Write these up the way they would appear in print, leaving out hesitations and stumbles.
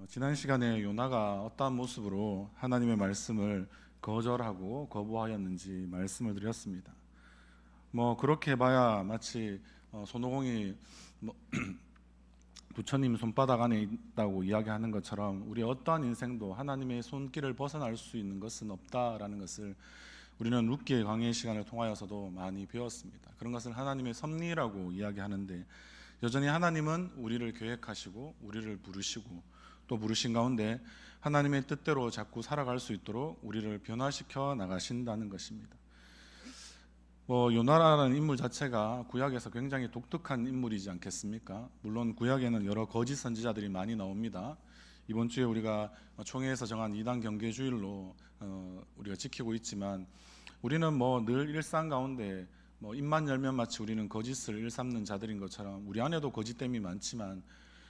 지난 시간에 요나가 어떠한 모습으로 하나님의 말씀을 거절하고 거부하였는지 말씀을 드렸습니다. 그렇게 봐야 마치 손오공이 뭐 부처님 손바닥 안에 있다고 이야기하는 것처럼 우리 어떠한 인생도 하나님의 손길을 벗어날 수 있는 것은 없다라는 것을 우리는 룻기의 강의 시간을 통하여서도 많이 배웠습니다. 그런 것을 하나님의 섭리라고 이야기하는데, 여전히 하나님은 우리를 계획하시고 우리를 부르시고 또 부르신 가운데 하나님의 뜻대로 자꾸 살아갈 수 있도록 우리를 변화시켜 나가신다는 것입니다. 요나라는 인물 자체가 구약에서 굉장히 독특한 인물이지 않겠습니까? 물론 구약에는 여러 거짓 선지자들이 많이 나옵니다. 이번 주에 우리가 총회에서 정한 2단 경계주일로 우리가 지키고 있지만, 우리는 늘 일상 가운데 입만 열면 마치 우리는 거짓을 일삼는 자들인 것처럼 우리 안에도 거짓됨이 많지만,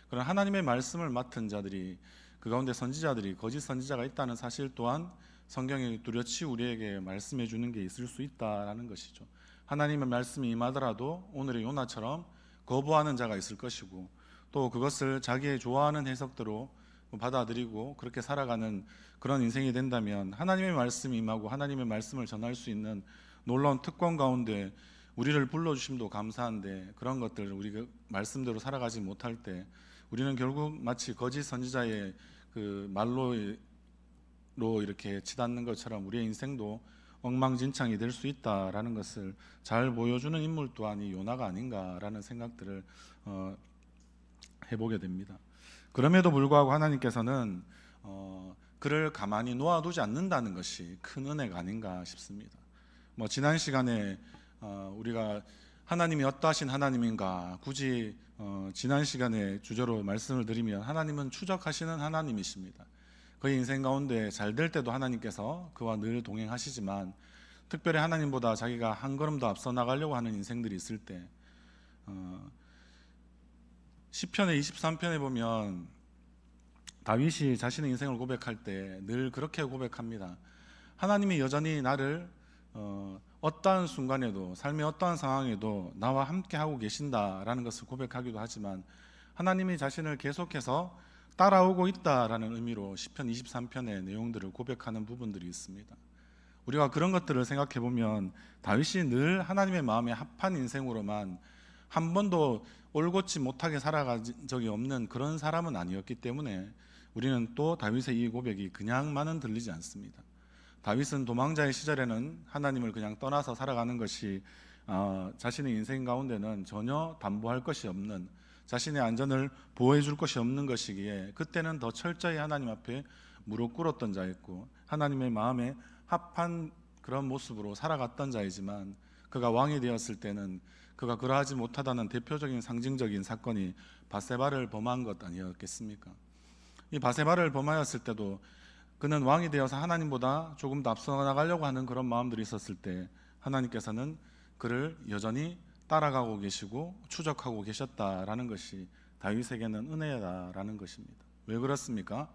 그런 하나님의 말씀을 맡은 자들이, 그 가운데 선지자들이 거짓 선지자가 있다는 사실 또한 성경에 뚜렷이 우리에게 말씀해 주는 게 있을 수 있다라는 것이죠. 하나님의 말씀이 임하더라도 오늘의 요나처럼 거부하는 자가 있을 것이고, 또 그것을 자기의 좋아하는 해석대로 받아들이고 그렇게 살아가는 그런 인생이 된다면, 하나님의 말씀이 임하고 하나님의 말씀을 전할 수 있는 놀라운 특권 가운데 우리를 불러주심도 감사한데, 그런 것들 우리가 말씀대로 살아가지 못할 때 우리는 결국 마치 거짓 선지자의 그 말로 이렇게 치닫는 것처럼 우리의 인생도 엉망진창이 될 수 있다라는 것을 잘 보여주는 인물 또한 이 요나가 아닌가라는 생각들을 해보게 됩니다. 그럼에도 불구하고 하나님께서는 그를 가만히 놓아두지 않는다는 것이 큰 은혜가 아닌가 싶습니다. 지난 시간에 우리가 하나님이 어떠하신 하나님인가, 굳이 지난 시간에 주제로 말씀을 드리면, 하나님은 추적하시는 하나님이십니다. 그의 인생 가운데 잘 될 때도 하나님께서 그와 늘 동행하시지만, 특별히 하나님보다 자기가 한 걸음 더 앞서 나가려고 하는 인생들이 있을 때, 시편의 23편에 보면 다윗이 자신의 인생을 고백할 때 늘 그렇게 고백합니다. 하나님이 여전히 나를 어떠한 순간에도, 삶의 어떠한 상황에도 나와 함께 하고 계신다라는 것을 고백하기도 하지만, 하나님이 자신을 계속해서 따라오고 있다라는 의미로 시편 23편의 내용들을 고백하는 부분들이 있습니다. 우리가 그런 것들을 생각해 보면, 다윗이 늘 하나님의 마음에 합한 인생으로만 한 번도 올곧지 못하게 살아간 적이 없는 그런 사람은 아니었기 때문에, 우리는 또 다윗의 이 고백이 그냥만은 들리지 않습니다. 다윗은 도망자의 시절에는 하나님을 그냥 떠나서 살아가는 것이 자신의 인생 가운데는 전혀 담보할 것이 없는, 자신의 안전을 보호해 줄 것이 없는 것이기에 그때는 더 철저히 하나님 앞에 무릎 꿇었던 자였고, 하나님의 마음에 합한 그런 모습으로 살아갔던 자이지만, 그가 왕이 되었을 때는 그가 그러하지 못하다는 대표적인 상징적인 사건이 바세바를 범한 것 아니었겠습니까? 이 바세바를 범하였을 때도 그는 왕이 되어서 하나님보다 조금 더 앞서 나가려고 하는 그런 마음들이 있었을 때, 하나님께서는 그를 여전히 따라가고 계시고 추적하고 계셨다라는 것이 다윗에게는 은혜다라는 것입니다. 왜 그렇습니까?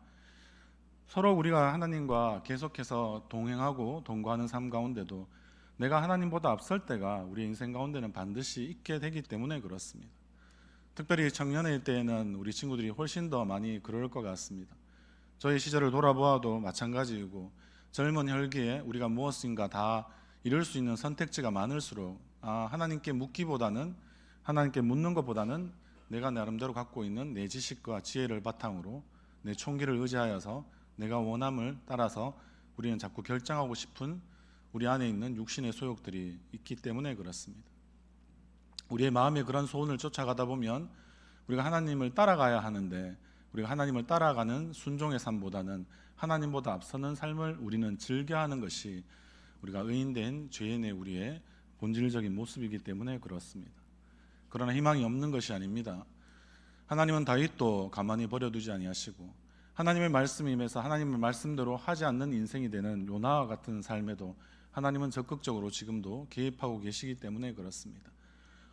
서로 우리가 하나님과 계속해서 동행하고 동거하는 삶 가운데도 내가 하나님보다 앞설 때가 우리 인생 가운데는 반드시 있게 되기 때문에 그렇습니다. 특별히 청년의 때에는 우리 친구들이 훨씬 더 많이 그럴 것 같습니다. 저희 시절을 돌아보아도 마찬가지이고, 젊은 혈기에 우리가 무엇인가 다 이룰 수 있는 선택지가 많을수록 하나님께 묻기보다는, 하나님께 묻는 것보다는 내가 나름대로 갖고 있는 내 지식과 지혜를 바탕으로 내 총기를 의지하여서 내가 원함을 따라서 우리는 자꾸 결정하고 싶은 우리 안에 있는 육신의 소욕들이 있기 때문에 그렇습니다. 우리의 마음에 그런 소원을 쫓아가다 보면 우리가 하나님을 따라가야 하는데, 우리가 하나님을 따라가는 순종의 삶보다는 하나님보다 앞서는 삶을 우리는 즐겨하는 것이 우리가 의인된 죄인의 우리의 본질적인 모습이기 때문에 그렇습니다. 그러나 희망이 없는 것이 아닙니다. 하나님은 다윗도 가만히 버려두지 아니하시고, 하나님의 말씀이 임해서 하나님의 말씀대로 하지 않는 인생이 되는 요나와 같은 삶에도 하나님은 적극적으로 지금도 개입하고 계시기 때문에 그렇습니다.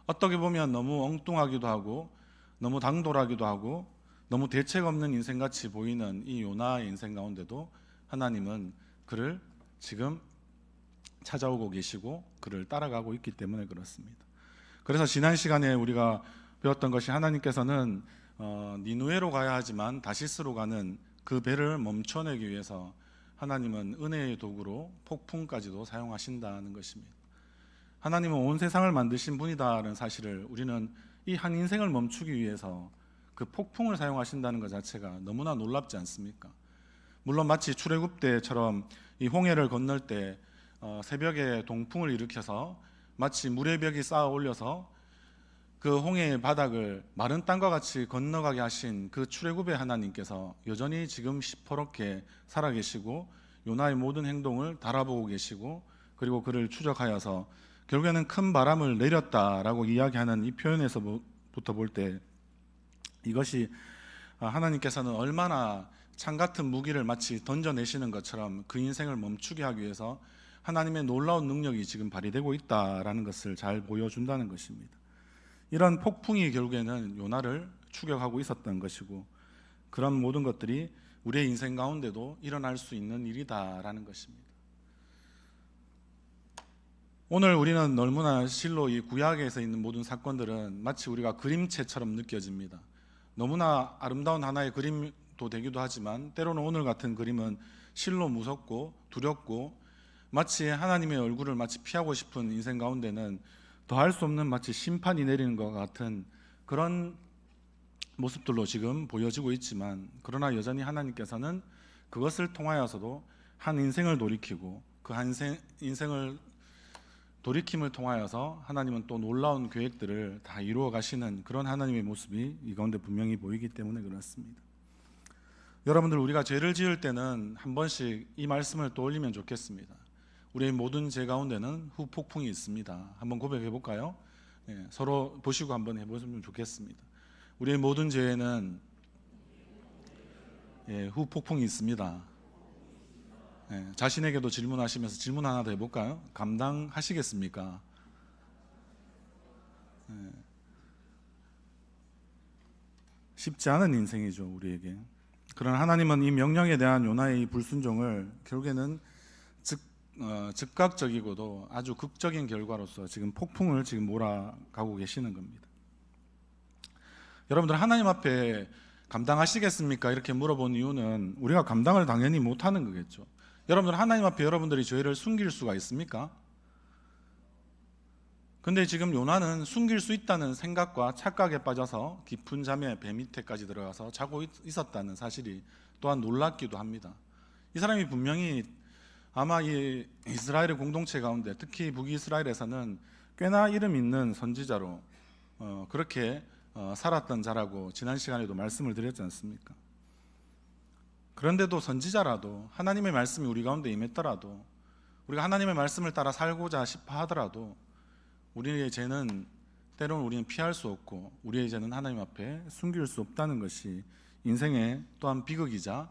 어떻게 보면 너무 엉뚱하기도 하고 너무 당돌하기도 하고 너무 대책 없는 인생같이 보이는 이 요나의 인생 가운데도 하나님은 그를 지금 찾아오고 계시고 그를 따라가고 있기 때문에 그렇습니다. 그래서 지난 시간에 우리가 배웠던 것이, 하나님께서는 니누에로 가야 하지만 다시스로 가는 그 배를 멈춰내기 위해서 하나님은 은혜의 도구로 폭풍까지도 사용하신다는 것입니다. 하나님은 온 세상을 만드신 분이다라는 사실을 우리는 이 한 인생을 멈추기 위해서 그 폭풍을 사용하신다는 것 자체가 너무나 놀랍지 않습니까? 물론 마치 출애굽 때처럼 이 홍해를 건널 때 새벽에 동풍을 일으켜서 마치 물의 벽이 쌓아 올려서 그 홍해의 바닥을 마른 땅과 같이 건너가게 하신 그 출애굽의 하나님께서 여전히 지금 시퍼렇게 살아계시고 요나의 모든 행동을 달아보고 계시고 그리고 그를 추적하여서 결국에는 큰 바람을 내렸다라고 이야기하는 이 표현에서부터 볼 때 이것이 하나님께서는 얼마나 창 같은 무기를 마치 던져내시는 것처럼 그 인생을 멈추게 하기 위해서 하나님의 놀라운 능력이 지금 발휘되고 있다라는 것을 잘 보여준다는 것입니다. 이런 폭풍이 결국에는 요나를 추격하고 있었던 것이고 그런 모든 것들이 우리의 인생 가운데도 일어날 수 있는 일이다라는 것입니다. 오늘 우리는 너무나 실로 이 구약에서 있는 모든 사건들은 마치 우리가 그림체처럼 느껴집니다. 너무나 아름다운 하나의 그림도 되기도 하지만 때로는 오늘 같은 그림은 실로 무섭고 두렵고 마치 하나님의 얼굴을 마치 피하고 싶은 인생 가운데는 더할 수 없는 마치 심판이 내리는 것 같은 그런 모습들로 지금 보여지고 있지만 그러나 여전히 하나님께서는 그것을 통하여서도 한 인생을 돌이키고 그 한 인생을 돌이킴을 통하여서 하나님은 또 놀라운 계획들을 다 이루어 가시는 그런 하나님의 모습이 이 가운데 분명히 보이기 때문에 그렇습니다. 여러분들 우리가 죄를 지을 때는 한 번씩 이 말씀을 떠올리면 좋겠습니다. 우리의 모든 죄 가운데는 후폭풍이 있습니다. 한번 고백해 볼까요? 서로 보시고 한번 해보시면 좋겠습니다. 우리의 모든 죄에는 후폭풍이 있습니다. 자신에게도 질문하시면서 질문 하나 더 해볼까요? 감당하시겠습니까? 쉽지 않은 인생이죠, 우리에게. 그러나 하나님은 이 명령에 대한 요나의 이 불순종을 결국에는 즉각적이고도 아주 극적인 결과로서 지금 폭풍을 지금 몰아가고 계시는 겁니다. 여러분들 하나님 앞에 감당하시겠습니까? 이렇게 물어본 이유는 우리가 감당을 당연히 못하는 거겠죠. 여러분들 하나님 앞에 여러분들이 죄를 숨길 수가 있습니까? 근데 지금 요나는 숨길 수 있다는 생각과 착각에 빠져서 깊은 잠에 배 밑에까지 들어가서 자고 있었다는 사실이 또한 놀랍기도 합니다. 이 사람이 분명히 아마 이 이스라엘의 공동체 가운데 특히 북이스라엘에서는 꽤나 이름 있는 선지자로 그렇게 살았던 자라고 지난 시간에도 말씀을 드렸지 않습니까? 그런데도 선지자라도 하나님의 말씀이 우리 가운데 임했더라도 우리가 하나님의 말씀을 따라 살고자 싶어 하더라도 우리의 죄는 때로는 우리는 피할 수 없고 우리의 죄는 하나님 앞에 숨길 수 없다는 것이 인생의 또한 비극이자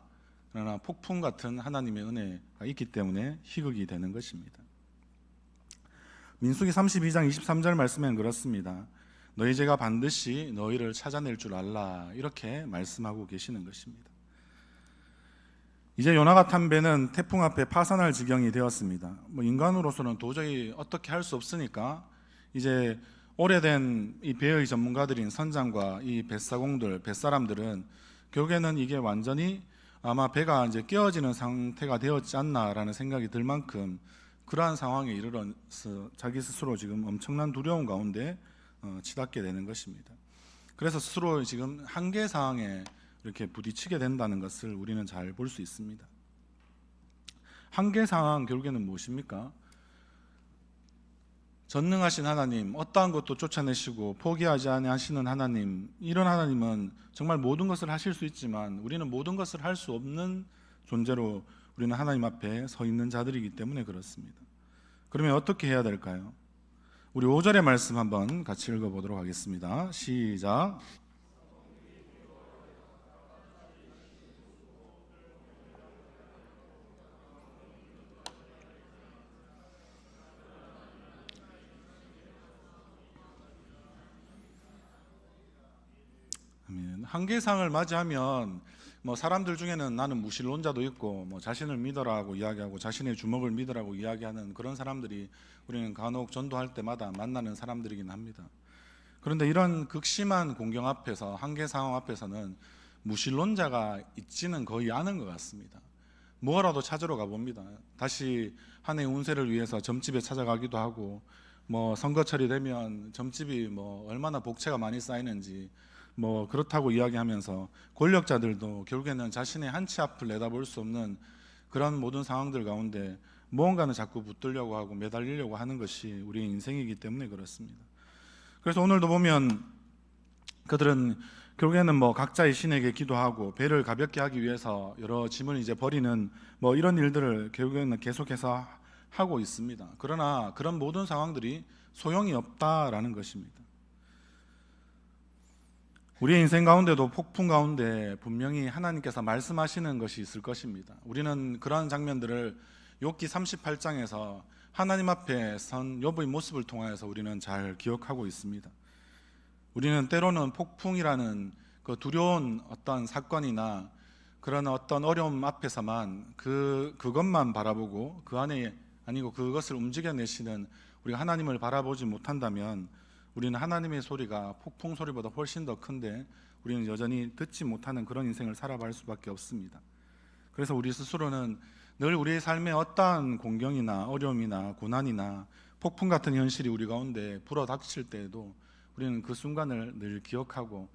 그러나 폭풍 같은 하나님의 은혜가 있기 때문에 희극이 되는 것입니다. 민수기 32장 23절 말씀에는 그렇습니다. 너희 죄가 반드시 너희를 찾아낼 줄 알라 이렇게 말씀하고 계시는 것입니다. 이제 요나가 탄 배는 태풍 앞에 파산할 지경이 되었습니다. 인간으로서는 도저히 어떻게 할 수 없으니까 이제 오래된 이 배의 전문가들인 선장과 이 뱃사공들, 뱃사람들은 결국에는 이게 완전히 아마 배가 이제 깨어지는 상태가 되었지 않나라는 생각이 들 만큼 그러한 상황에 이르러서 자기 스스로 지금 엄청난 두려움 가운데 치닫게 되는 것입니다. 그래서 스스로 지금 한계 상황에 이렇게 부딪히게 된다는 것을 우리는 잘 볼 수 있습니다. 한계 상황 결국에는 무엇입니까? 전능하신 하나님, 어떠한 것도 쫓아내시고 포기하지 아니하시는 하나님, 이런 하나님은 정말 모든 것을 하실 수 있지만 우리는 모든 것을 할 수 없는 존재로 우리는 하나님 앞에 서 있는 자들이기 때문에 그렇습니다. 그러면 어떻게 해야 될까요? 우리 5절의 말씀 한번 같이 읽어보도록 하겠습니다. 시작. 한계상을 맞이하면 사람들 중에는 나는 무신론자도 있고 자신을 믿어라고 이야기하고 자신의 주먹을 믿으라고 이야기하는 그런 사람들이 우리는 간혹 전도할 때마다 만나는 사람들이긴 합니다. 그런데 이런 극심한 공경 앞에서, 한계 상황 앞에서는 무신론자가 있지는 거의 않은 것 같습니다. 뭐라도 찾으러 가봅니다. 다시 한 해 운세를 위해서 점집에 찾아가기도 하고, 뭐 선거철이 되면 점집이 뭐 얼마나 복채가 많이 쌓이는지 뭐 그렇다고 이야기하면서, 권력자들도 결국에는 자신의 한 치 앞을 내다볼 수 없는 그런 모든 상황들 가운데 무언가는 자꾸 붙들려고 하고 매달리려고 하는 것이 우리의 인생이기 때문에 그렇습니다. 그래서 오늘도 보면 그들은 결국에는 뭐 각자의 신에게 기도하고 배를 가볍게 하기 위해서 여러 짐을 이제 버리는 뭐 이런 일들을 결국에는 계속해서 하고 있습니다. 그러나 그런 모든 상황들이 소용이 없다라는 것입니다. 우리의 인생 가운데도 폭풍 가운데 분명히 하나님께서 말씀하시는 것이 있을 것입니다. 우리는 그러한 장면들을 욥기 38장에서 하나님 앞에 선 욥의 모습을 통하여서 우리는 잘 기억하고 있습니다. 우리는 때로는 폭풍이라는 그 두려운 어떤 사건이나 그런 어떤 어려움 앞에서만 그것만 바라보고 그 안에 아니고 그것을 움직여내시는 우리가 하나님을 바라보지 못한다면 우리는 하나님의 소리가 폭풍 소리보다 훨씬 더 큰데 우리는 여전히 듣지 못하는 그런 인생을 살아갈 수밖에 없습니다. 그래서 우리 스스로는 늘 우리의 삶에 어떠한 공경이나 어려움이나 고난이나 폭풍 같은 현실이 우리 가운데 불어닥칠 때에도 우리는 그 순간을 늘 기억하고,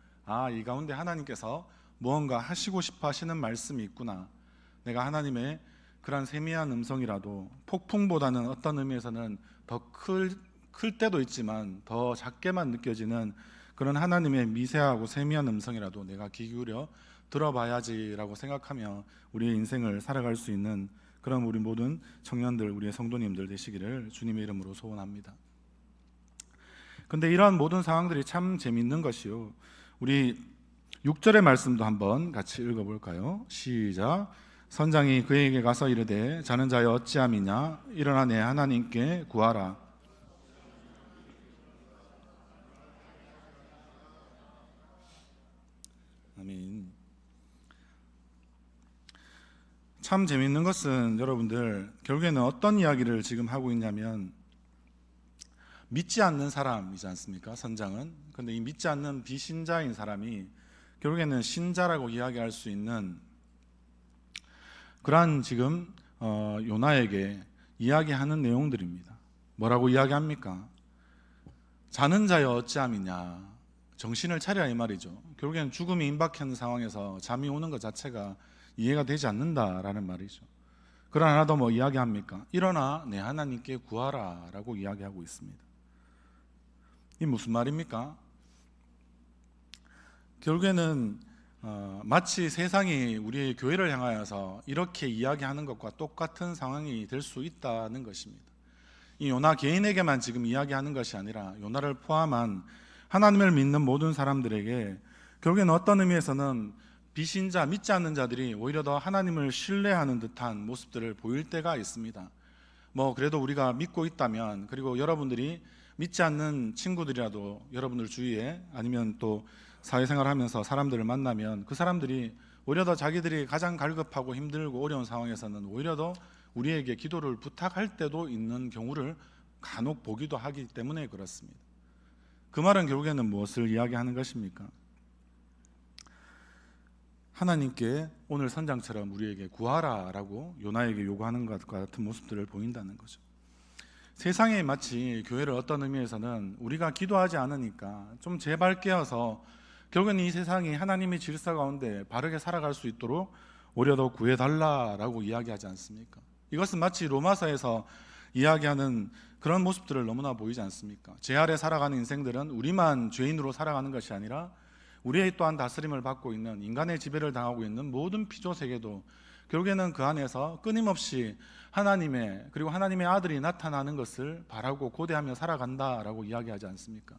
이 가운데 하나님께서 무언가 하시고 싶어 하시는 말씀이 있구나. 내가 하나님의 그런 세미한 음성이라도 폭풍보다는 어떤 의미에서는 더 클 때도 있지만 더 작게만 느껴지는 그런 하나님의 미세하고 세미한 음성이라도 내가 귀 기울여 들어봐야지라고 생각하며 우리의 인생을 살아갈 수 있는 그런 우리 모든 청년들, 우리의 성도님들 되시기를 주님의 이름으로 소원합니다. 근데 이러한 모든 상황들이 참 재미있는 것이요, 우리 6절의 말씀도 한번 같이 읽어볼까요? 시작. 선장이 그에게 가서 이르되 자는 자여 어찌함이냐, 일어나 내 하나님께 구하라. 아멘. 참 재미있는 것은 여러분들, 결국에는 어떤 이야기를 지금 하고 있냐면 믿지 않는 사람이지 않습니까? 선장은. 근데 이 믿지 않는 비신자인 사람이 결국에는 신자라고 이야기할 수 있는 그러한 지금 요나에게 이야기하는 내용들입니다. 뭐라고 이야기합니까? 자는 자여 어찌함이냐, 정신을 차려야 이 말이죠. 결국에는 죽음이 임박한 상황에서 잠이 오는 것 자체가 이해가 되지 않는다라는 말이죠. 그러나 더 뭐 이야기합니까? 일어나 내 하나님께 구하라 라고 이야기하고 있습니다. 이 무슨 말입니까? 결국에는 마치 세상이 우리의 교회를 향하여서 이렇게 이야기하는 것과 똑같은 상황이 될 수 있다는 것입니다. 이 요나 개인에게만 지금 이야기하는 것이 아니라 요나를 포함한 하나님을 믿는 모든 사람들에게 결국에는 어떤 의미에서는 비신자, 믿지 않는 자들이 오히려 더 하나님을 신뢰하는 듯한 모습들을 보일 때가 있습니다. 뭐 그래도 우리가 믿고 있다면, 그리고 여러분들이 믿지 않는 친구들이라도 여러분들 주위에 아니면 또 사회생활 하면서 사람들을 만나면 그 사람들이 오히려 더 자기들이 가장 갈급하고 힘들고 어려운 상황에서는 오히려 더 우리에게 기도를 부탁할 때도 있는 경우를 간혹 보기도 하기 때문에 그렇습니다. 그 말은 결국에는 무엇을 이야기하는 것입니까? 하나님께 오늘 선장처럼 우리에게 구하라라고 요나에게 요구하는 것과 같은 모습들을 보인다는 거죠. 세상에 마치 교회를 어떤 의미에서는 우리가 기도하지 않으니까 좀 제발 깨어서 결국은 이 세상이 하나님의 질서 가운데 바르게 살아갈 수 있도록 오히려 더 구해달라라고 이야기하지 않습니까? 이것은 마치 로마서에서 이야기하는 그런 모습들을 너무나 보이지 않습니까? 죄 아래 살아가는 인생들은 우리만 죄인으로 살아가는 것이 아니라 우리의 또한 다스림을 받고 있는, 인간의 지배를 당하고 있는 모든 피조 세계도 결국에는 그 안에서 끊임없이 하나님의, 그리고 하나님의 아들이 나타나는 것을 바라고 고대하며 살아간다라고 이야기하지 않습니까?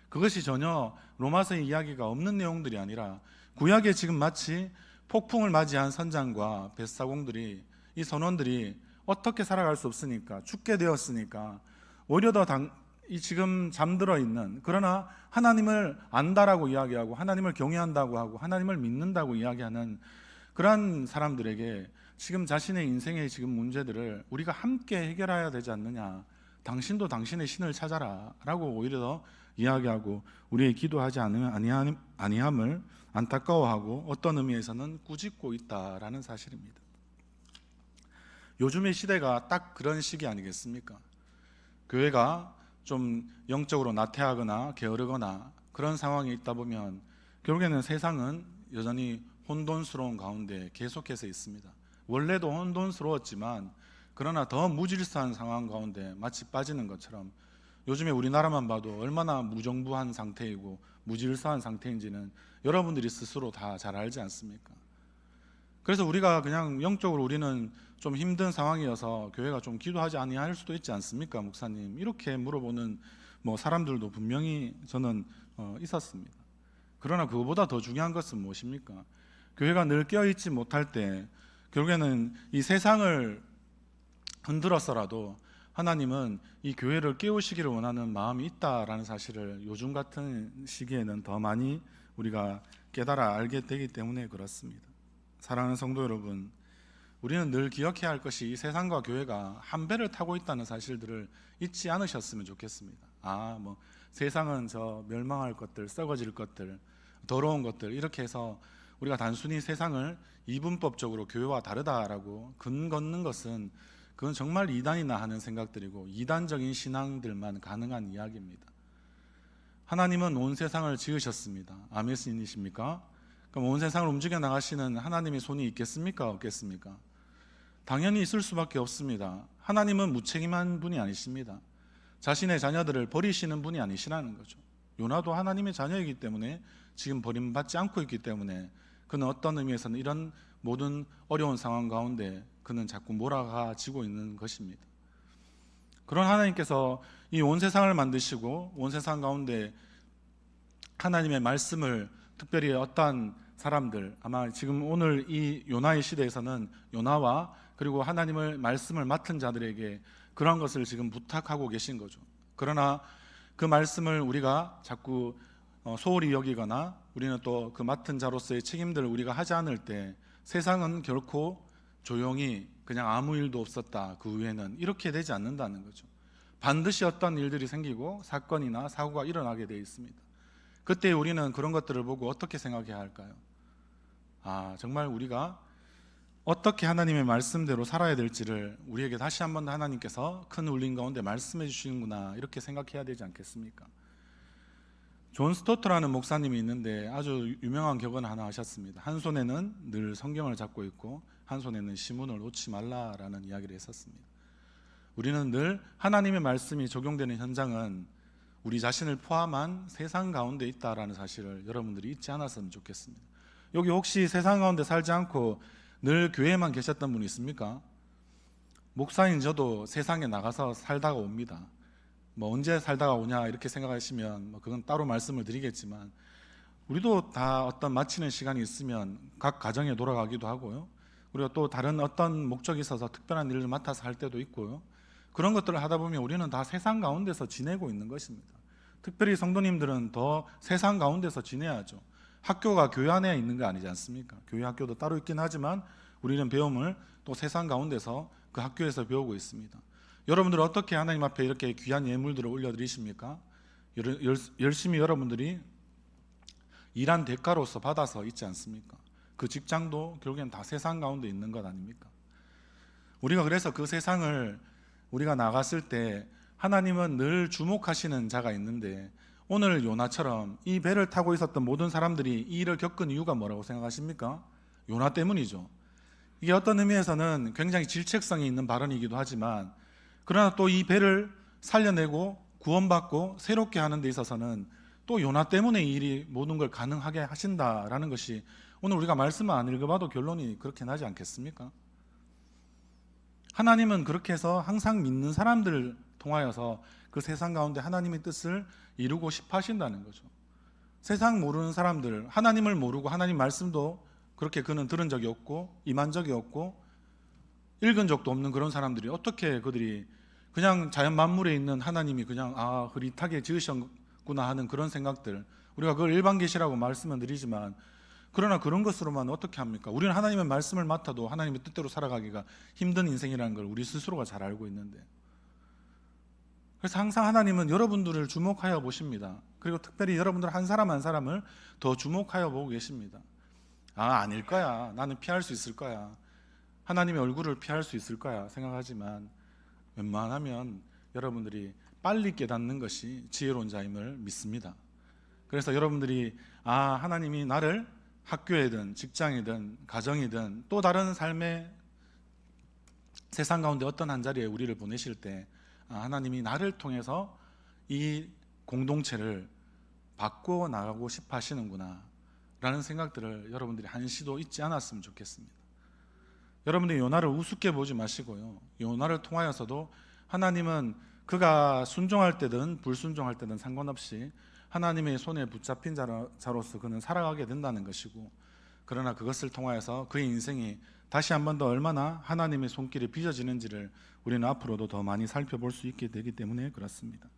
그것이 전혀 로마서의 이야기가 없는 내용들이 아니라 구약에 지금 마치 폭풍을 맞이한 선장과 뱃사공들이, 이 선원들이 어떻게 살아갈 수 없으니까, 죽게 되었으니까 오히려 더 이 지금 잠들어 있는, 그러나 하나님을 안다라고 이야기하고 하나님을 경외한다고 하고 하나님을 믿는다고 이야기하는 그러한 사람들에게 지금 자신의 인생의 지금 문제들을 우리가 함께 해결해야 되지 않느냐, 당신도 당신의 신을 찾아라 라고 오히려 더 이야기하고 우리의 기도하지 아니함을 안타까워하고 어떤 의미에서는 꾸짖고 있다라는 사실입니다. 요즘의 시대가 딱 그런 시기 아니겠습니까? 교회가 좀 영적으로 나태하거나 게으르거나 그런 상황에 있다 보면 결국에는 세상은 여전히 혼돈스러운 가운데 계속해서 있습니다. 원래도 혼돈스러웠지만 그러나 더 무질서한 상황 가운데 마치 빠지는 것처럼 요즘에 우리나라만 봐도 얼마나 무정부한 상태이고 무질서한 상태인지는 여러분들이 스스로 다 잘 알지 않습니까? 그래서 우리가 그냥 영적으로 우리는 좀 힘든 상황이어서 교회가 좀 기도하지 아니할 수도 있지 않습니까, 목사님? 이렇게 물어보는 사람들도 분명히 저는 있었습니다. 그러나 그거보다 더 중요한 것은 무엇입니까? 교회가 늘 깨어있지 못할 때 결국에는 이 세상을 흔들어서라도 하나님은 이 교회를 깨우시기를 원하는 마음이 있다라는 사실을 요즘 같은 시기에는 더 많이 우리가 깨달아 알게 되기 때문에 그렇습니다. 사랑하는 성도 여러분, 우리는 늘 기억해야 할 것이 이 세상과 교회가 한 배를 타고 있다는 사실들을 잊지 않으셨으면 좋겠습니다. 세상은 저 멸망할 것들, 썩어질 것들, 더러운 것들 이렇게 해서 우리가 단순히 세상을 이분법적으로 교회와 다르다라고 걷는 것은 그건 정말 이단이나 하는 생각들이고 이단적인 신앙들만 가능한 이야기입니다. 하나님은 온 세상을 지으셨습니다. 아멘이십니까? 그럼 온 세상을 움직여 나가시는 하나님의 손이 있겠습니까? 없겠습니까? 당연히 있을 수밖에 없습니다. 하나님은 무책임한 분이 아니십니다. 자신의 자녀들을 버리시는 분이 아니시라는 거죠. 요나도 하나님의 자녀이기 때문에 지금 버림받지 않고 있기 때문에 그는 어떤 의미에서는 이런 모든 어려운 상황 가운데 그는 자꾸 몰아가지고 있는 것입니다. 그런 하나님께서 이 온 세상을 만드시고 온 세상 가운데 하나님의 말씀을 특별히 어떠한 사람들, 아마 지금 오늘 이 요나의 시대에서는 요나와 그리고 하나님을 말씀을 맡은 자들에게 그런 것을 지금 부탁하고 계신 거죠. 그러나 그 말씀을 우리가 자꾸 소홀히 여기거나 우리는 또 그 맡은 자로서의 책임들을 우리가 하지 않을 때 세상은 결코 조용히 그냥 아무 일도 없었다 그 후에는 이렇게 되지 않는다는 거죠. 반드시 어떤 일들이 생기고 사건이나 사고가 일어나게 되어 있습니다. 그때 우리는 그런 것들을 보고 어떻게 생각해야 할까요? 정말 우리가 어떻게 하나님의 말씀대로 살아야 될지를 우리에게 다시 한번 하나님께서 큰 울림 가운데 말씀해 주시는구나 이렇게 생각해야 되지 않겠습니까? 존 스토트라는 목사님이 있는데 아주 유명한 격언 하나 하셨습니다. 한 손에는 늘 성경을 잡고 있고 한 손에는 시문을 놓지 말라라는 이야기를 했었습니다. 우리는 늘 하나님의 말씀이 적용되는 현장은 우리 자신을 포함한 세상 가운데 있다라는 사실을 여러분들이 잊지 않았으면 좋겠습니다. 여기 혹시 세상 가운데 살지 않고 늘 교회에만 계셨던 분이 있습니까? 목사인 저도 세상에 나가서 살다가 옵니다. 언제 살다가 오냐 이렇게 생각하시면 그건 따로 말씀을 드리겠지만 우리도 다 어떤 마치는 시간이 있으면 각 가정에 돌아가기도 하고요. 우리가 또 다른 어떤 목적이 있어서 특별한 일을 맡아서 할 때도 있고요. 그런 것들을 하다 보면 우리는 다 세상 가운데서 지내고 있는 것입니다. 특별히 성도님들은 더 세상 가운데서 지내야죠. 학교가 교회 안에 있는 거 아니지 않습니까? 교회 학교도 따로 있긴 하지만 우리는 배움을 또 세상 가운데서 그 학교에서 배우고 있습니다. 여러분들 어떻게 하나님 앞에 이렇게 귀한 예물들을 올려드리십니까? 열심히 여러분들이 일한 대가로서 받아서 있지 않습니까? 그 직장도 결국엔 다 세상 가운데 있는 것 아닙니까? 우리가 그래서 그 세상을 우리가 나갔을 때 하나님은 늘 주목하시는 자가 있는데 오늘 요나처럼 이 배를 타고 있었던 모든 사람들이 이 일을 겪은 이유가 뭐라고 생각하십니까? 요나 때문이죠. 이게 어떤 의미에서는 굉장히 질책성이 있는 발언이기도 하지만 그러나 또 이 배를 살려내고 구원받고 새롭게 하는 데 있어서는 또 요나 때문에 이 일이 모든 걸 가능하게 하신다라는 것이 오늘 우리가 말씀을 안 읽어봐도 결론이 그렇게 나지 않겠습니까? 하나님은 그렇게 해서 항상 믿는 사람들을 통하여서 그 세상 가운데 하나님의 뜻을 이루고 싶어 하신다는 거죠. 세상 모르는 사람들, 하나님을 모르고 하나님 말씀도 그렇게 그는 들은 적이 없고 임한 적이 없고 읽은 적도 없는 그런 사람들이 어떻게 그들이 그냥 자연 만물에 있는 하나님이 그냥 흐릿하게 지으셨구나 하는 그런 생각들, 우리가 그걸 일반 계시라고 말씀을 드리지만 그러나 그런 것으로만 어떻게 합니까? 우리는 하나님의 말씀을 맡아도 하나님의 뜻대로 살아가기가 힘든 인생이라는 걸 우리 스스로가 잘 알고 있는데 그래서 항상 하나님은 여러분들을 주목하여 보십니다. 그리고 특별히 여러분들 한 사람 한 사람을 더 주목하여 보고 계십니다. 아닐 거야. 나는 피할 수 있을 거야. 하나님의 얼굴을 피할 수 있을 거야 생각하지만 웬만하면 여러분들이 빨리 깨닫는 것이 지혜로운 자임을 믿습니다. 그래서 여러분들이 하나님이 나를 학교이든 직장이든 가정이든 또 다른 삶의 세상 가운데 어떤 한 자리에 우리를 보내실 때 하나님이 나를 통해서 이 공동체를 바꾸어 나가고 싶어 하시는구나 라는 생각들을 여러분들이 한시도 잊지 않았으면 좋겠습니다. 여러분들이 요나를 우습게 보지 마시고요, 요나를 통하여서도 하나님은 그가 순종할 때든 불순종할 때든 상관없이 하나님의 손에 붙잡힌 자로서 그는 살아가게 된다는 것이고, 그러나 그것을 통하여서 그의 인생이 다시 한 번 더 얼마나 하나님의 손길이 빚어지는지를 우리는 앞으로도 더 많이 살펴볼 수 있게 되기 때문에 그렇습니다.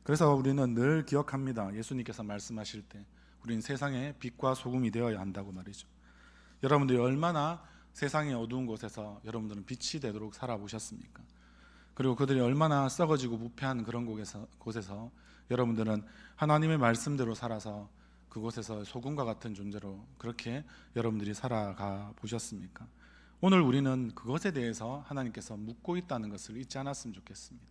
그래서 우리는 늘 기억합니다. 예수님께서 말씀하실 때 우리는 세상의 빛과 소금이 되어야 한다고 말이죠. 여러분들이 얼마나 세상의 어두운 곳에서 여러분들은 빛이 되도록 살아보셨습니까? 그리고 그들이 얼마나 썩어지고 부패한 그런 곳에서 여러분들은 하나님의 말씀대로 살아서 그곳에서 소금과 같은 존재로 그렇게 여러분들이 살아가 보셨습니까? 오늘 우리는 그것에 대해서 하나님께서 묻고 있다는 것을 잊지 않았으면 좋겠습니다.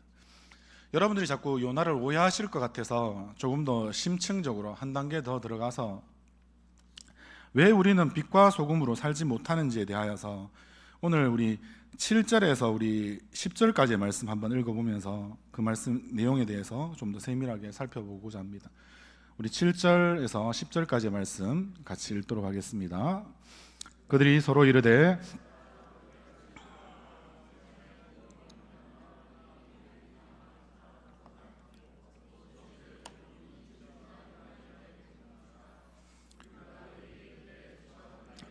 여러분들이 자꾸 요나를 오해하실 것 같아서 조금 더 심층적으로 한 단계 더 들어가서 왜 우리는 빛과 소금으로 살지 못하는지에 대하여서 오늘 우리 7절에서 우리 10절까지의 말씀 한번 읽어보면서 그 말씀 내용에 대해서 좀 더 세밀하게 살펴보고자 합니다. 우리 7절에서 10절까지의 말씀 같이 읽도록 하겠습니다. 그들이 서로 이르되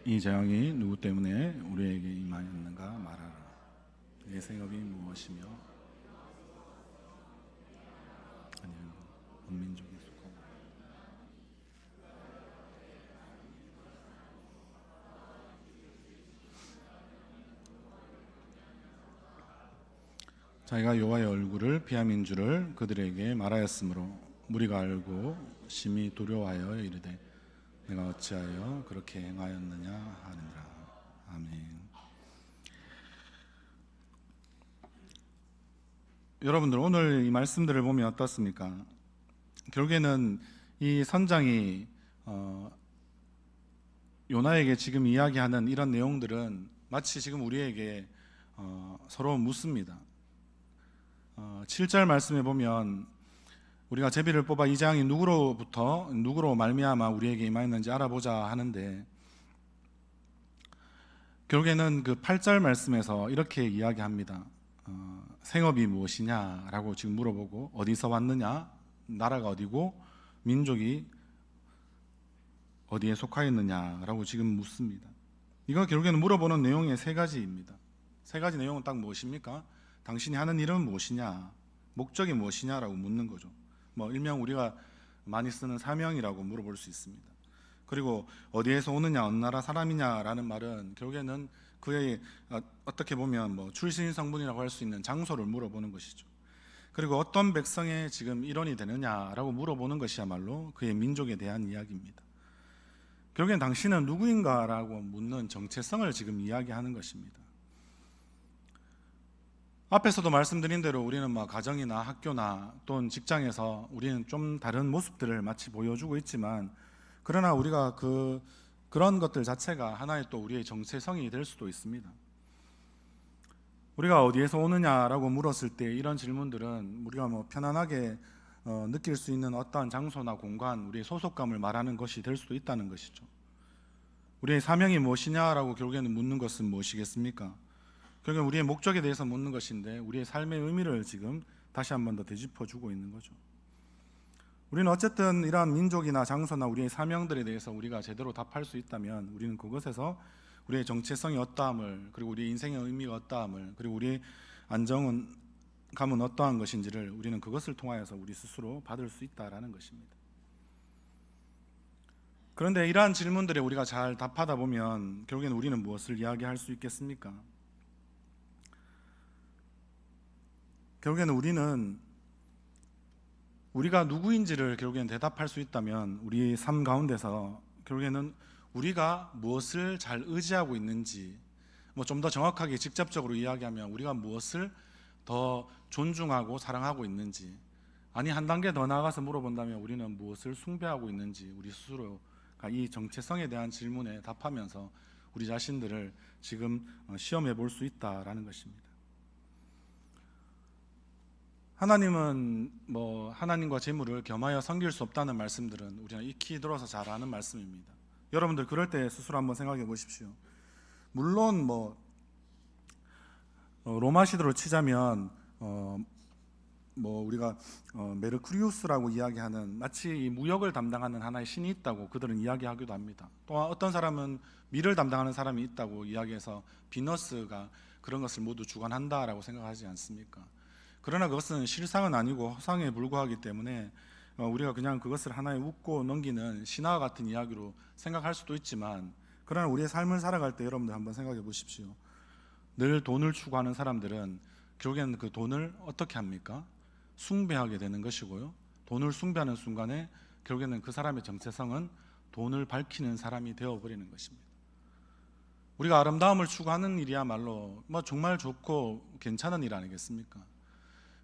이 재앙이 누구 때문에 우리에게 임하였는가 말하라. 내 생업이 무엇이며 아니면 원민족이 속하고 자기가 여호와의 얼굴을 피함인 줄을 그들에게 말하였으므로 무리가 알고 심히 두려워하여 이르되 내가 어찌하여 그렇게 행하였느냐 하느니라. 아멘. 여러분들 오늘 이 말씀들을 보면 어떻습니까? 결국에는 이 선장이 요나에게 지금 이야기하는 이런 내용들은 마치 지금 우리에게 서로 묻습니다. 7절 말씀에 보면 우리가 제비를 뽑아 이 재앙이 누구로 말미암아 우리에게 임하였는지 알아보자 하는데, 결국에는 그 8절 말씀에서 이렇게 이야기합니다. 생업이 무엇이냐라고 지금 물어보고 어디서 왔느냐, 나라가 어디고 민족이 어디에 속하였느냐라고 지금 묻습니다. 이거 결국에는 물어보는 내용의 세 가지입니다. 세 가지 내용은 딱 무엇입니까? 당신이 하는 일은 무엇이냐, 목적이 무엇이냐라고 묻는 거죠. 일명 우리가 많이 쓰는 사명이라고 물어볼 수 있습니다. 그리고 어디에서 오느냐, 어느 나라 사람이냐라는 말은 결국에는 그의 어떻게 보면 출신 성분이라고 할 수 있는 장소를 물어보는 것이죠. 그리고 어떤 백성의 지금 일원이 되느냐라고 물어보는 것이야말로 그의 민족에 대한 이야기입니다. 결국엔 당신은 누구인가라고 묻는 정체성을 지금 이야기하는 것입니다. 앞에서도 말씀드린 대로 우리는 가정이나 학교나 또는 직장에서 우리는 좀 다른 모습들을 마치 보여주고 있지만, 그러나 우리가 그런 것들 자체가 하나의 또 우리의 정체성이 될 수도 있습니다. 우리가 어디에서 오느냐라고 물었을 때 이런 질문들은 우리가 편안하게 느낄 수 있는 어떠한 장소나 공간, 우리의 소속감을 말하는 것이 될 수도 있다는 것이죠. 우리의 사명이 무엇이냐라고 결국에는 묻는 것은 무엇이겠습니까? 결국엔 우리의 목적에 대해서 묻는 것인데 우리의 삶의 의미를 지금 다시 한 번 더 되짚어주고 있는 거죠. 우리는 어쨌든 이러한 민족이나 장소나 우리의 사명들에 대해서 우리가 제대로 답할 수 있다면 우리는 그것에서 우리의 정체성이 어떠함을, 그리고 우리의 인생의 의미가 어떠함을, 그리고 우리의 안정감은 어떠한 것인지를 우리는 그것을 통하여서 우리 스스로 받을 수 있다라는 것입니다. 그런데 이러한 질문들에 우리가 잘 답하다 보면 결국에는 우리는 무엇을 이야기할 수 있겠습니까? 결국에는 우리는 우리가 누구인지를 결국엔 대답할 수 있다면 우리 삶 가운데서 결국에는 우리가 무엇을 잘 의지하고 있는지, 좀 더 정확하게 직접적으로 이야기하면 우리가 무엇을 더 존중하고 사랑하고 있는지, 아니 한 단계 더 나아가서 물어본다면 우리는 무엇을 숭배하고 있는지, 우리 스스로가 이 정체성에 대한 질문에 답하면서 우리 자신들을 지금 시험해 볼 수 있다라는 것입니다. 하나님은 하나님과 재물을 겸하여 섬길 수 없다는 말씀들은 우리가 익히 들어서 잘 아는 말씀입니다. 여러분들 그럴 때 스스로 한번 생각해 보십시오. 물론 로마 시대로 치자면 우리가 메르쿠리우스라고 이야기하는 마치 이 무역을 담당하는 하나의 신이 있다고 그들은 이야기하기도 합니다. 또한 어떤 사람은 미를 담당하는 사람이 있다고 이야기해서 비너스가 그런 것을 모두 주관한다라고 생각하지 않습니까? 그러나 그것은 실상은 아니고 허상에 불과하기 때문에 우리가 그냥 그것을 하나의 웃고 넘기는 신화와 같은 이야기로 생각할 수도 있지만, 그러나 우리의 삶을 살아갈 때 여러분들 한번 생각해 보십시오. 늘 돈을 추구하는 사람들은 결국에는 그 돈을 어떻게 합니까? 숭배하게 되는 것이고요. 돈을 숭배하는 순간에 결국에는 그 사람의 정체성은 돈을 밝히는 사람이 되어버리는 것입니다. 우리가 아름다움을 추구하는 일이야말로 정말 좋고 괜찮은 일 아니겠습니까?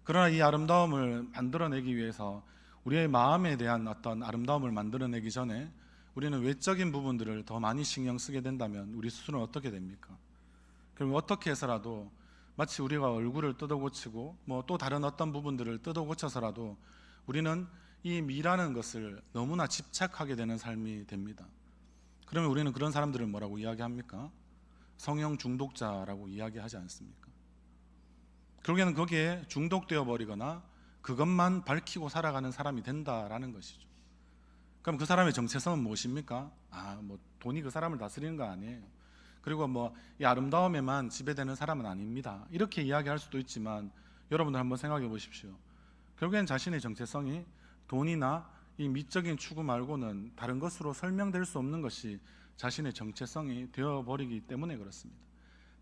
그러나 이 아름다움을 만들어내기 위해서 우리의 마음에 대한 어떤 아름다움을 만들어내기 전에 우리는 외적인 부분들을 더 많이 신경 쓰게 된다면 우리 스스로는 어떻게 됩니까? 결국 어떻게 해서라도 마치 우리가 얼굴을 뜯어고치고 또 다른 어떤 부분들을 뜯어고쳐서라도 우리는 이 미라는 것을 너무나 집착하게 되는 삶이 됩니다. 그러면 우리는 그런 사람들을 뭐라고 이야기합니까? 성형 중독자라고 이야기하지 않습니까? 결국에는 거기에 중독되어 버리거나 그것만 밝히고 살아가는 사람이 된다라는 것이죠. 그럼 그 사람의 정체성은 무엇입니까? 돈이 그 사람을 다스리는 거 아니에요. 그리고 이 아름다움에만 지배되는 사람은 아닙니다. 이렇게 이야기할 수도 있지만 여러분들 한번 생각해 보십시오. 결국엔 자신의 정체성이 돈이나 이 미적인 추구 말고는 다른 것으로 설명될 수 없는 것이 자신의 정체성이 되어버리기 때문에 그렇습니다.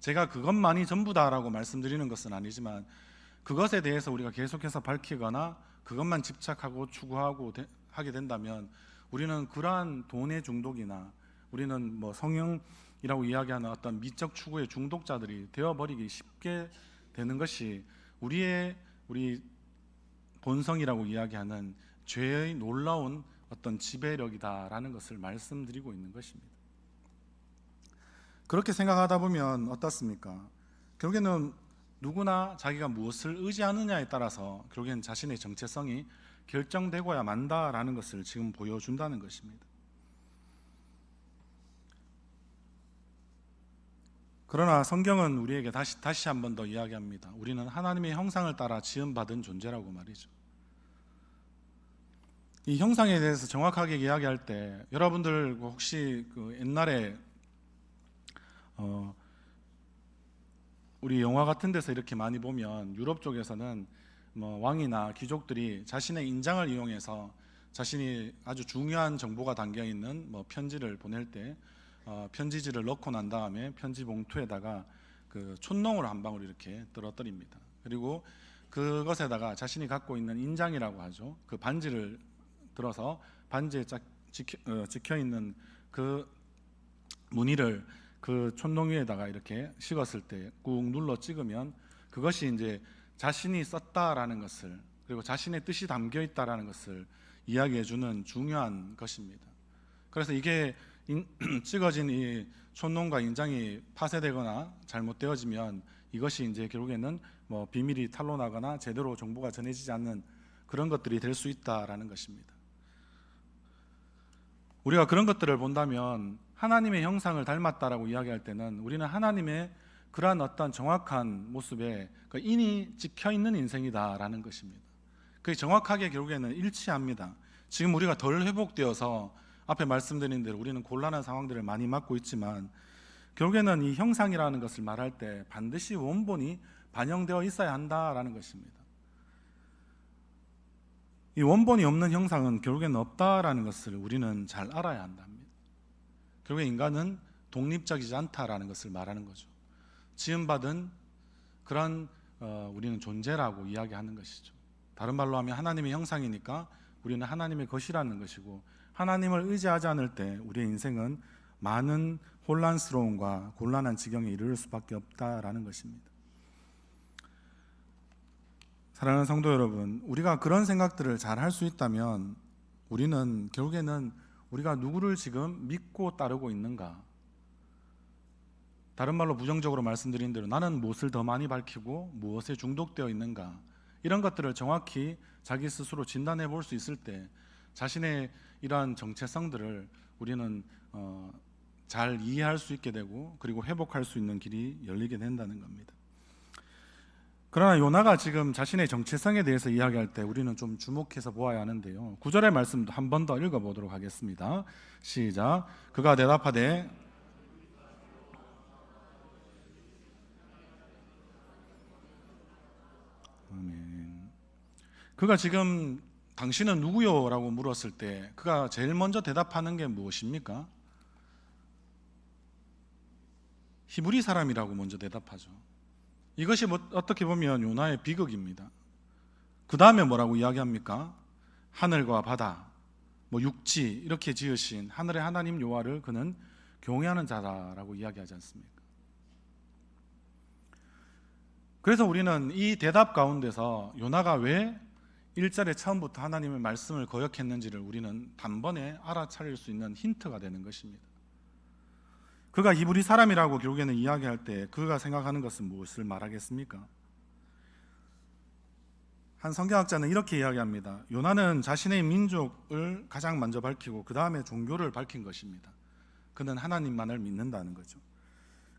제가 그것만이 전부다라고 말씀드리는 것은 아니지만 그것에 대해서 우리가 계속해서 밝히거나 그것만 집착하고 추구하고 하게 된다면 우리는 그러한 돈의 중독이나 우리는 성형이라고 이야기하는 어떤 미적 추구의 중독자들이 되어버리기 쉽게 되는 것이 우리 본성이라고 이야기하는 죄의 놀라운 어떤 지배력이다라는 것을 말씀드리고 있는 것입니다. 그렇게 생각하다 보면 어떻습니까? 결국에는 누구나 자기가 무엇을 의지하느냐에 따라서 결국엔 자신의 정체성이 결정되고야 만다라는 것을 지금 보여준다는 것입니다. 그러나 성경은 우리에게 다시 한 번 더 이야기합니다. 우리는 하나님의 형상을 따라 지음받은 존재라고 말이죠. 이 형상에 대해서 정확하게 이야기할 때 여러분들 혹시 옛날에 우리 영화 같은 데서 이렇게 많이 보면 유럽 쪽에서는 왕이나 귀족들이 자신의 인장을 이용해서 자신이 아주 중요한 정보가 담겨 있는 편지를 보낼 때 편지지를 넣고 난 다음에 편지 봉투에다가 그 촛농을 한 방울 이렇게 떨어뜨립니다. 그리고 그것에다가 자신이 갖고 있는 인장이라고 하죠. 그 반지를 들어서 반지에 찍혀 있는 그 무늬를 그 촛농 위에다가 이렇게 식었을 때 꾹 눌러 찍으면 그것이 이제 자신이 썼다라는 것을, 그리고 자신의 뜻이 담겨 있다라는 것을 이야기해 주는 중요한 것입니다. 그래서 이게 찍어진 이 촛농과 인장이 파쇄되거나 잘못되어지면 이것이 이제 결국에는 비밀이 탄로나거나 제대로 정보가 전해지지 않는 그런 것들이 될 수 있다라는 것입니다. 우리가 그런 것들을 본다면 하나님의 형상을 닮았다라고 이야기할 때는 우리는 하나님의 그러한 어떤 정확한 모습에 그 인이 찍혀 있는 인생이다라는 것입니다. 그게 정확하게 결국에는 일치합니다. 지금 우리가 덜 회복되어서 앞에 말씀드린 대로 우리는 곤란한 상황들을 많이 맞고 있지만 결국에는 이 형상이라는 것을 말할 때 반드시 원본이 반영되어 있어야 한다라는 것입니다. 이 원본이 없는 형상은 결국에는 없다라는 것을 우리는 잘 알아야 한답니다. 결국에 인간은 독립적이지 않다라는 것을 말하는 거죠. 지음받은 그런 우리는 존재라고 이야기하는 것이죠. 다른 말로 하면 하나님의 형상이니까 우리는 하나님의 것이라는 것이고, 하나님을 의지하지 않을 때 우리의 인생은 많은 혼란스러움과 곤란한 지경에 이르를 수밖에 없다라는 것입니다. 사랑하는 성도 여러분, 우리가 그런 생각들을 잘 할 수 있다면 우리는 결국에는 우리가 누구를 지금 믿고 따르고 있는가, 다른 말로 부정적으로 말씀드린 대로 나는 무엇을 더 많이 밝히고 무엇에 중독되어 있는가, 이런 것들을 정확히 자기 스스로 진단해 볼 수 있을 때 자신의 이러한 정체성들을 우리는 잘 이해할 수 있게 되고, 그리고 회복할 수 있는 길이 열리게 된다는 겁니다. 그러나 요나가 지금 자신의 정체성에 대해서 이야기할 때 우리는 좀 주목해서 보아야 하는데요, 9절의 말씀도 한 번 더 읽어보도록 하겠습니다. 시작. 그가 대답하되 아멘. 그가 지금 당신은 누구요? 라고 물었을 때 그가 제일 먼저 대답하는 게 무엇입니까? 히브리 사람이라고 먼저 대답하죠. 이것이 어떻게 보면 요나의 비극입니다. 그 다음에 뭐라고 이야기합니까? 하늘과 바다, 육지 이렇게 지으신 하늘의 하나님 여호와를 그는 경외하는 자다라고 이야기하지 않습니까? 그래서 우리는 이 대답 가운데서 요나가 왜 1절에 처음부터 하나님의 말씀을 거역했는지를 우리는 단번에 알아차릴 수 있는 힌트가 되는 것입니다. 그가 히브리 사람이라고 결국에는 이야기할 때 그가 생각하는 것은 무엇을 말하겠습니까? 한 성경학자는 이렇게 이야기합니다. 요나는 자신의 민족을 가장 먼저 밝히고 그 다음에 종교를 밝힌 것입니다. 그는 하나님만을 믿는다는 거죠.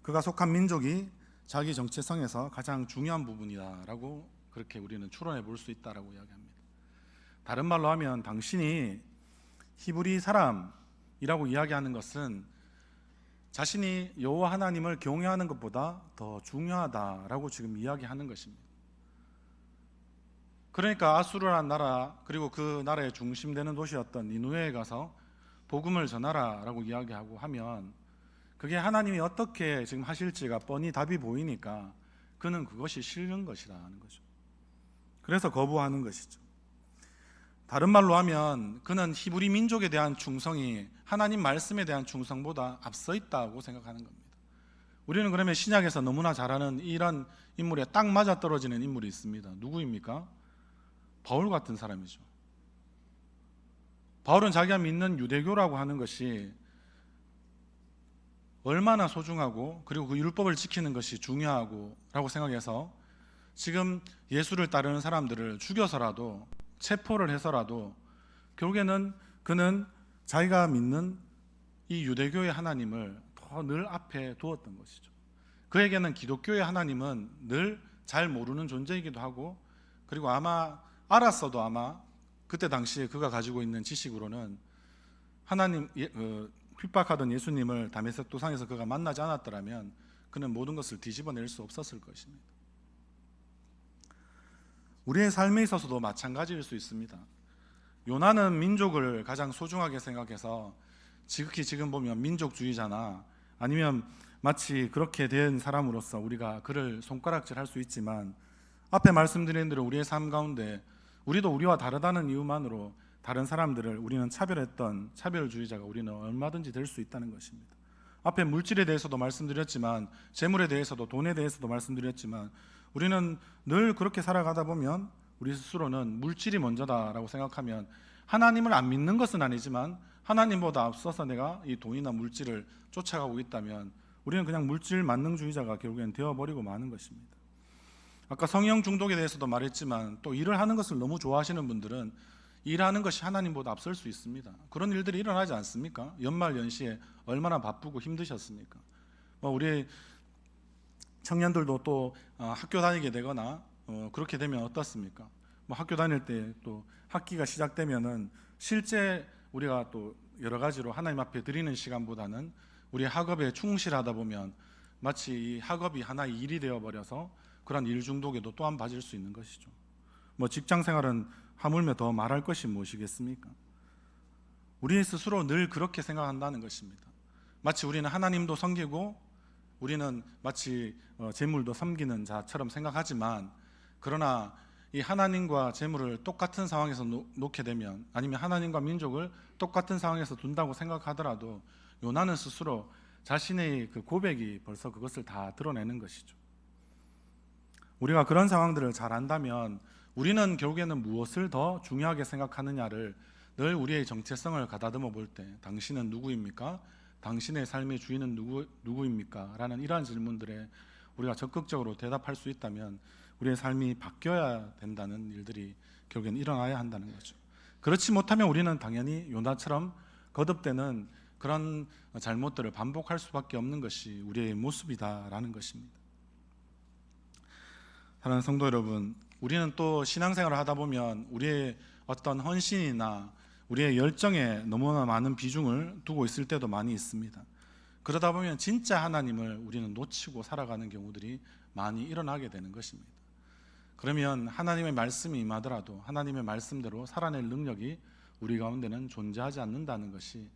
그가 속한 민족이 자기 정체성에서 가장 중요한 부분이다라고 그렇게 우리는 추론해 볼 수 있다라고 이야기합니다. 다른 말로 하면 당신이 히브리 사람이라고 이야기하는 것은 자신이 여호와 하나님을 경외하는 것보다 더 중요하다라고 지금 이야기하는 것입니다. 그러니까 아수르라는 나라, 그리고 그 나라의 중심되는 도시였던 니느웨에 가서 복음을 전하라라고 이야기하고 하면 그게 하나님이 어떻게 지금 하실지가 뻔히 답이 보이니까 그는 그것이 싫은 것이라는 거죠. 그래서 거부하는 것이죠. 다른 말로 하면 그는 히브리 민족에 대한 충성이 하나님 말씀에 대한 충성보다 앞서 있다고 생각하는 겁니다. 우리는 그러면 신약에서 너무나 잘 아는 이런 인물에 딱 맞아떨어지는 인물이 있습니다. 누구입니까? 바울 같은 사람이죠. 바울은 자기가 믿는 유대교라고 하는 것이 얼마나 소중하고 그리고 그 율법을 지키는 것이 중요하고 라고 생각해서 지금 예수를 따르는 사람들을 죽여서라도 체포를 해서라도 결국에는 그는 자기가 믿는 이 유대교의 하나님을 더 늘 앞에 두었던 것이죠. 그에게는 기독교의 하나님은 늘 잘 모르는 존재이기도 하고, 그리고 아마 알았어도 아마 그때 당시에 그가 가지고 있는 지식으로는 하나님 핍박하던 예수님을 다메섹 도상에서 그가 만나지 않았더라면 그는 모든 것을 뒤집어낼 수 없었을 것입니다. 우리의 삶에 있어서도 마찬가지일 수 있습니다. 요나는 민족을 가장 소중하게 생각해서 지극히 지금 보면 민족주의자나 아니면 마치 그렇게 된 사람으로서 우리가 그를 손가락질할 수 있지만, 앞에 말씀드린 대로 우리의 삶 가운데 우리도 우리와 다르다는 이유만으로 다른 사람들을 우리는 차별했던 차별주의자가 우리는 얼마든지 될 수 있다는 것입니다. 앞에 물질에 대해서도 말씀드렸지만, 재물에 대해서도, 돈에 대해서도 말씀드렸지만, 우리는 늘 그렇게 살아가다 보면 우리 스스로는 물질이 먼저다라고 생각하면 하나님을 안 믿는 것은 아니지만 하나님보다 앞서서 내가 이 돈이나 물질을 쫓아가고 있다면 우리는 그냥 물질 만능주의자가 결국엔 되어버리고 마는 것입니다. 아까 성령 중독에 대해서도 말했지만, 또 일을 하는 것을 너무 좋아하시는 분들은 일하는 것이 하나님보다 앞설 수 있습니다. 그런 일들이 일어나지 않습니까? 연말 연시에 얼마나 바쁘고 힘드셨습니까? 우리 청년들도 또 학교 다니게 되거나 그렇게 되면 어떻습니까? 학교 다닐 때 또 학기가 시작되면은 실제 우리가 또 여러 가지로 하나님 앞에 드리는 시간보다는 우리 학업에 충실하다 보면 마치 이 학업이 하나의 일이 되어버려서 그런 일 중독에도 또한 빠질 수 있는 것이죠. 직장 생활은 하물며 더 말할 것이 무엇이겠습니까? 우리 스스로 늘 그렇게 생각한다는 것입니다. 마치 우리는 하나님도 섬기고 우리는 마치 재물도 섬기는 자처럼 생각하지만, 그러나 이 하나님과 재물을 똑같은 상황에서 놓게 되면, 아니면 하나님과 민족을 똑같은 상황에서 둔다고 생각하더라도 요나는 스스로 자신의 그 고백이 벌써 그것을 다 드러내는 것이죠. 우리가 그런 상황들을 잘 안다면 우리는 결국에는 무엇을 더 중요하게 생각하느냐를 늘 우리의 정체성을 가다듬어 볼 때, 당신은 누구입니까? 당신의 삶의 주인은 누구입니까? 라는 이러한 질문들에 우리가 적극적으로 대답할 수 있다면 우리의 삶이 바뀌어야 된다는 일들이 결국엔 일어나야 한다는 거죠. 그렇지 못하면 우리는 당연히 요나처럼 거듭되는 그런 잘못들을 반복할 수밖에 없는 것이 우리의 모습이다라는 것입니다. 사랑하는 성도 여러분, 우리는 또 신앙생활을 하다 보면 우리의 어떤 헌신이나 우리의 열정에 너무나 많은 비중을 두고 있을 때도 많이 있습니다. 그러다 보면 진짜 하나님을 우리는 놓치고 살아가는 경우들이 많이 일어나게 되는 것입니다. 그러면 하나님의 말씀이 임하더라도 하나님의 말씀대로 살아낼 능력이 우리 가운데는 존재하지 않는다는 것이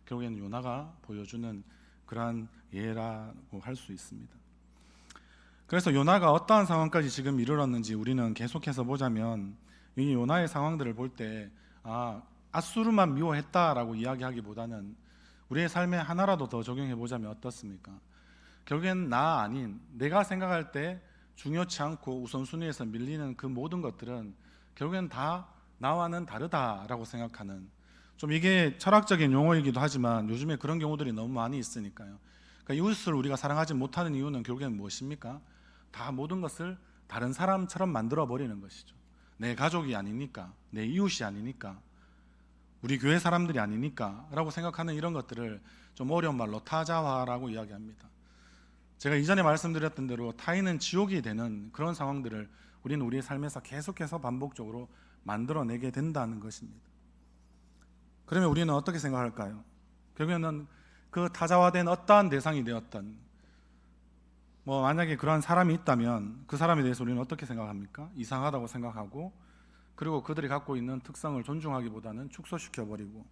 결국에는 요나가 보여주는 그러한 예라고 할 수 있습니다. 그래서 요나가 어떠한 상황까지 지금 이르렀는지 우리는 계속해서 보자면, 이 요나의 상황들을 볼 때 앗수르만 미워했다라고 이야기하기보다는 우리의 삶에 하나라도 더 적용해 보자면 어떻습니까? 결국엔 나 아닌 내가 생각할 때 중요치 않고 우선순위에서 밀리는 그 모든 것들은 결국엔 다 나와는 다르다라고 생각하는, 좀 이게 철학적인 용어이기도 하지만 요즘에 그런 경우들이 너무 많이 있으니까요. 그러니까 이웃을 우리가 사랑하지 못하는 이유는 결국엔 무엇입니까? 다 모든 것을 다른 사람처럼 만들어 버리는 것이죠. 내 가족이 아니니까, 내 이웃이 아니니까, 우리 교회 사람들이 아니니까 라고 생각하는 이런 것들을 좀 어려운 말로 타자화라고 이야기합니다. 제가 이전에 말씀드렸던 대로 타인은 지옥이 되는 그런 상황들을 우리는 우리의 삶에서 계속해서 반복적으로 만들어내게 된다는 것입니다. 그러면 우리는 어떻게 생각할까요? 결국에는 그 타자화된 어떠한 대상이 되었던, 만약에 그러한 사람이 있다면 그 사람에 대해서 우리는 어떻게 생각합니까? 이상하다고 생각하고, 그리고 그들이 갖고 있는 특성을 존중하기보다는 축소시켜버리고,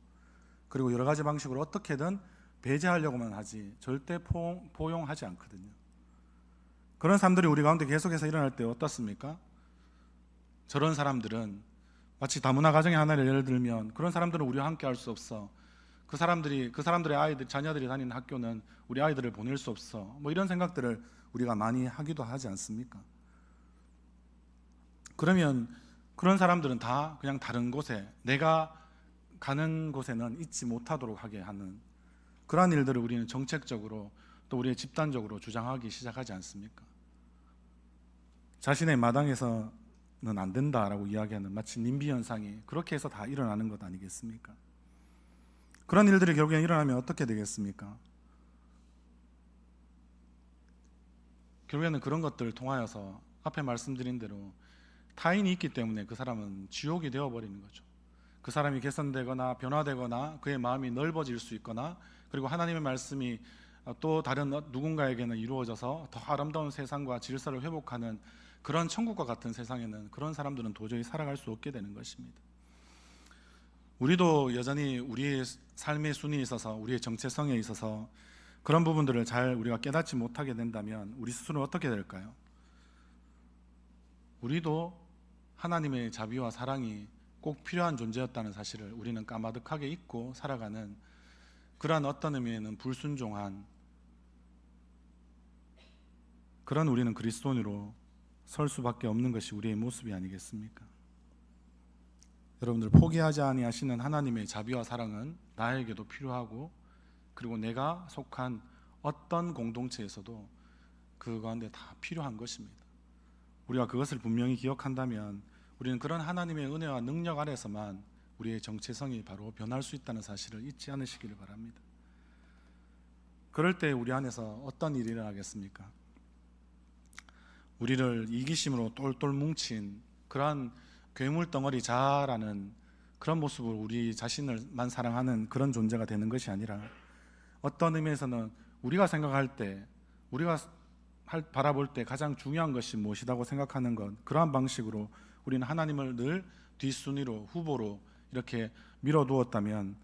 그리고 여러 가지 방식으로 어떻게든 배제하려고만 하지 절대 포용하지 않거든요. 그런 사람들이 우리 가운데 계속해서 일어날 때 어떻습니까? 저런 사람들은 마치 다문화 가정의 하나를 예를 들면, 그런 사람들은 우리와 함께 할 수 없어. 그 사람들의 자녀들이 다니는 학교는 우리 아이들을 보낼 수 없어. 이런 생각들을 우리가 많이 하기도 하지 않습니까? 그러면 그런 사람들은 다 그냥 다른 곳에, 내가 가는 곳에는 있지 못하도록 하게 하는 그러한 일들을 우리는 정책적으로 또 우리의 집단적으로 주장하기 시작하지 않습니까? 자신의 마당에서는 안 된다라고 이야기하는 마치 님비 현상이 그렇게 해서 다 일어나는 것 아니겠습니까? 그런 일들이 결국엔 일어나면 어떻게 되겠습니까? 결국에는 그런 것들을 통하여서 앞에 말씀드린 대로 타인이 있기 때문에 그 사람은 지옥이 되어버리는 거죠. 그 사람이 개선되거나 변화되거나 그의 마음이 넓어질 수 있거나, 그리고 하나님의 말씀이 또 다른 누군가에게는 이루어져서 더 아름다운 세상과 질서를 회복하는 그런 천국과 같은 세상에는 그런 사람들은 도저히 살아갈 수 없게 되는 것입니다. 우리도 여전히 우리의 삶의 순위에 있어서, 우리의 정체성에 있어서 그런 부분들을 잘 우리가 깨닫지 못하게 된다면 우리 스스로는 어떻게 될까요? 우리도 하나님의 자비와 사랑이 꼭 필요한 존재였다는 사실을 우리는 까마득하게 잊고 살아가는, 그러한 어떤 의미에는 불순종한 그런 우리는 그리스도인으로 설 수밖에 없는 것이 우리의 모습이 아니겠습니까? 여러분들, 포기하지 아니하시는 하나님의 자비와 사랑은 나에게도 필요하고, 그리고 내가 속한 어떤 공동체에서도 그 가운데 다 필요한 것입니다. 우리가 그것을 분명히 기억한다면 우리는 그런 하나님의 은혜와 능력 아래서만 우리의 정체성이 바로 변할 수 있다는 사실을 잊지 않으시기를 바랍니다. 그럴 때 우리 안에서 어떤 일이 일어나겠습니까? 우리를 이기심으로 똘똘 뭉친 그러한 괴물덩어리 자아라는 그런 모습으로 우리 자신을만 사랑하는 그런 존재가 되는 것이 아니라, 어떤 의미에서는 우리가 생각할 때, 우리가 바라볼 때 가장 중요한 것이 무엇이라고 생각하는 것, 그러한 방식으로 우리는 하나님을 늘 뒷순위로, 후보로 이렇게 밀어두었다면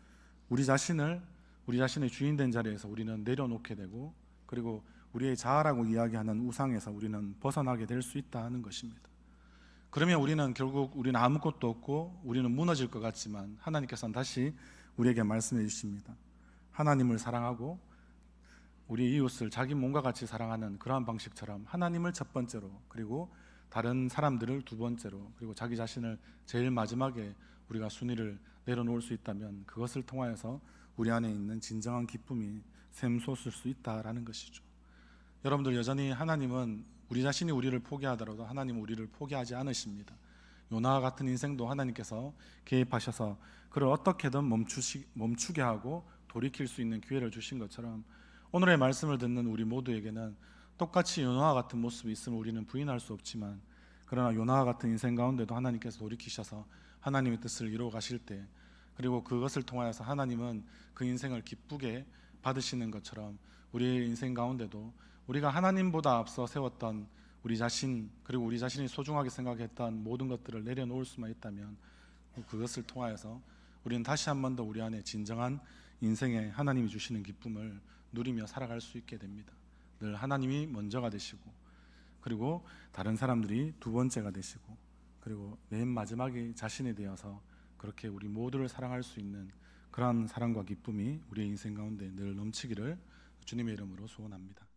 우리 자신의 주인된 자리에서 우리는 내려놓게 되고, 그리고 우리의 자아라고 이야기하는 우상에서 우리는 벗어나게 될 수 있다는 것입니다. 그러면 우리는 결국 우리는 아무것도 없고 우리는 무너질 것 같지만 하나님께서는 다시 우리에게 말씀해 주십니다. 하나님을 사랑하고 우리 이웃을 자기 몸과 같이 사랑하는 그러한 방식처럼 하나님을 첫 번째로, 그리고 다른 사람들을 두 번째로, 그리고 자기 자신을 제일 마지막에 우리가 순위를 내려놓을 수 있다면 그것을 통하여서 우리 안에 있는 진정한 기쁨이 샘솟을 수 있다라는 것이죠. 여러분들, 여전히 하나님은 우리 자신이 우리를 포기하더라도 하나님은 우리를 포기하지 않으십니다. 요나와 같은 인생도 하나님께서 개입하셔서 그를 어떻게든 멈추게 하고 돌이킬 수 있는 기회를 주신 것처럼 오늘의 말씀을 듣는 우리 모두에게는 똑같이 요나와 같은 모습이 있음을 우리는 부인할 수 없지만, 그러나 요나와 같은 인생 가운데도 하나님께서 돌이키셔서 하나님의 뜻을 이루어 가실 때, 그리고 그것을 통하여서 하나님은 그 인생을 기쁘게 받으시는 것처럼 우리의 인생 가운데도 우리가 하나님보다 앞서 세웠던 우리 자신, 그리고 우리 자신이 소중하게 생각했던 모든 것들을 내려놓을 수만 있다면 그것을 통하여서 우리는 다시 한 번 더 우리 안에 진정한 인생에 하나님이 주시는 기쁨을 누리며 살아갈 수 있게 됩니다. 늘 하나님이 먼저가 되시고, 그리고 다른 사람들이 두 번째가 되시고, 그리고 맨 마지막이 자신이 되어서 그렇게 우리 모두를 사랑할 수 있는 그러한 사랑과 기쁨이 우리의 인생 가운데 늘 넘치기를 주님의 이름으로 소원합니다.